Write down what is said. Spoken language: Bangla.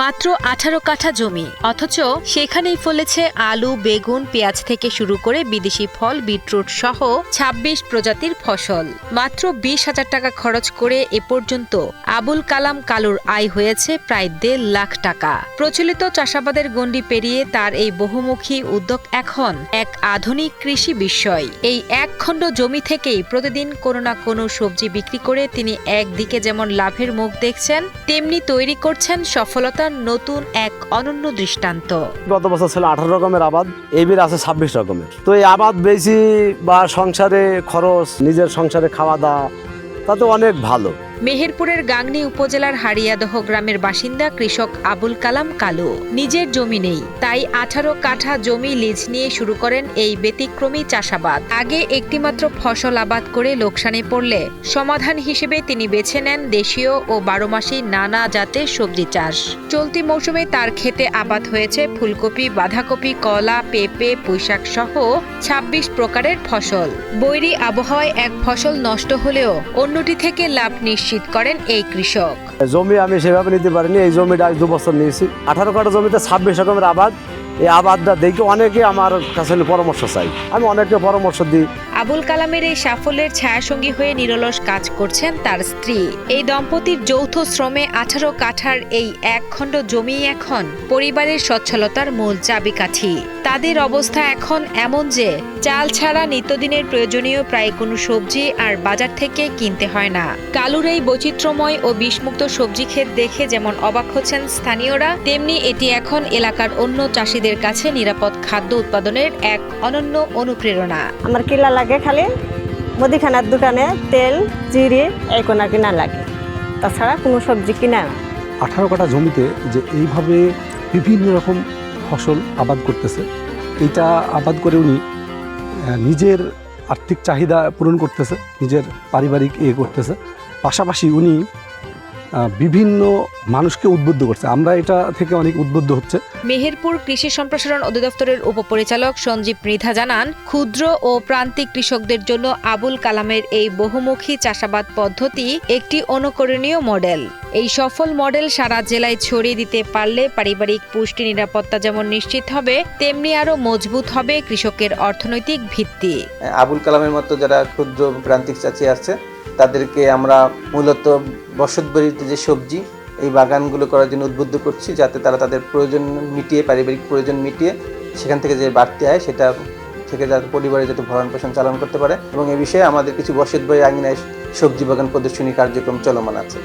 মাত্র ১৮ কাঠা জমি, অথচ সেখানেই ফলেছে আলু, বেগুন, পেঁয়াজ থেকে শুরু করে বিদেশি ফল, বিটরুট সহ ২৬ প্রজাতির ফসল। মাত্র ২০,০০০ টাকা খরচ করে এ পর্যন্ত আবুল কালাম কালুর আয় হয়েছে প্রায় ১.৫ লাখ টাকা। প্রচলিত চাষাবাদের গণ্ডি পেরিয়ে তার এই বহুমুখী উদ্যোগ এখন এক আধুনিক কৃষি বিস্ময়। এই এক খণ্ড জমি থেকেই প্রতিদিন কোনো না কোনো সবজি বিক্রি করে তিনি একদিকে যেমন লাভের মুখ দেখছেন, তেমনি তৈরি করছেন সফলতার নতুন এক অনন্য দৃষ্টান্ত। গত বছর ছিল ১৮ রকমের আবাদ, এইবার আছে ২৬ রকমের। তো এই আবাদ বেশি বা সংসারে খরচ, নিজের সংসারে খাওয়া দাওয়া, তাতে অনেক ভালো। মেহেরপুরের গাংনী উপজেলার হারিয়াদহ গ্রামের বাসিন্দা কৃষক আবুল কালাম কালু। নিজের জমি নেই, তাই ১৮ কাঠা জমি লিজ নিয়ে শুরু করেন এই ব্যতিক্রমী চাষাবাদ। আগে একটিমাত্র ফসল আবাদ করে লোকসানে পড়লে সমাধান হিসেবে তিনি বেছে নেন দেশীয় ও ১২ মাসি নানা জাতের সবজি চাষ। চলতি মৌসুমে তার ক্ষেতে আবাদ হয়েছে ফুলকপি, বাঁধাকপি, কলা, পেঁপে, পুঁইশাক সহ ২৬ প্রকারের ফসল। বৈরী আবহাওয়ায় এক ফসল নষ্ট হলেও অন্যটি থেকে লাভ নিশ্চিত করেন এই কৃষক। জমি আমি সেভাবে নিতে পারিনি, এই জমিটা আজ ২ বছর নিয়েছি। ১৮ কাঠা জমিতে ২৬ রকমের আবাদ। এই আবাদটা দেখে অনেকে আমার কাছে পরামর্শ চাই, আমি অনেককে পরামর্শ দিই। আবুল কালামের এই সাফল্যের ছায়াসঙ্গী হয়ে নিরলস কাজ করছেন তার স্ত্রী। এই দম্পতির যৌথ শ্রমে ১৮ কাঠার এই এক খণ্ড জমি এখন পরিবারের সচ্ছলতার মূল চাবিকাঠি। তাদের অবস্থা এখন এমন যে চাল ছাড়া নিত্যদিনের প্রয়োজনীয় প্রায় কোনো সবজি আর বাজার থেকে কিনতে হয় না। কালুর এই বৈচিত্র্যময় ও বিষমুক্ত সবজি ক্ষেত দেখে যেমন অবাক হচ্ছেন স্থানীয়রা, তেমনি এটি এখন এলাকার অন্য চাষিদের কাছে নিরাপদ খাদ্য উৎপাদনের এক অনন্য অনুপ্রেরণা। আমার কিলা লাগে খালি মুদিখানার দোকানে তেল, জিরে এই কোনা কিনা লাগে, তাছাড়া কোনো সবজি কিনা না। ১৮ কাঠা জমিতে যে এইভাবে বিভিন্ন রকম ফসল আবাদ করতেছে, এইটা আবাদ করে উনি নিজের আর্থিক চাহিদা পূরণ করতেছে, নিজের পারিবারিক করতেছে, পাশাপাশি উনি বিভিন্ন মানুষকে উদ্বুদ্ধ করছে। আমরা এটা থেকে অনেক উদ্বুদ্ধ হচ্ছে। মেহেরপুর কৃষি সম্প্রসারণ অধিদপ্তরের উপপরিচালক সঞ্জীব মৃধা জানান, ক্ষুদ্র ও প্রান্তিক কৃষকদের জন্য আবুল কালামের এই বহুমুখী চাষাবাদ পদ্ধতি একটি অনুকরণীয় মডেল। এই সফল মডেল সারা জেলায় ছড়িয়ে দিতে পারলে পারিবারিক পুষ্টি নিরাপত্তা যেমন নিশ্চিত হবে, তেমনি আরও মজবুত হবে কৃষকের অর্থনৈতিক ভিত্তি। আবুল কালামের মতো যারা ক্ষুদ্র প্রান্তিক চাষি আছে, তাদেরকে আমরা মূলত বসতবাড়িতে যে সবজি এই বাগানগুলো করার জন্য উদ্বুদ্ধ করছি, যাতে তারা তাদের প্রয়োজন মিটিয়ে, পারিবারিক প্রয়োজন মিটিয়ে সেখান থেকে যে বাড়তি আয় সেটা থেকে যাতে পরিবারে যাতে ভরণ পোষণ চালন করতে পারে। এবং এ বিষয়ে আমাদের কিছু বসতবাড়ির আঙিনায় সবজি বাগান প্রদর্শনী কার্যক্রম চলমান আছে।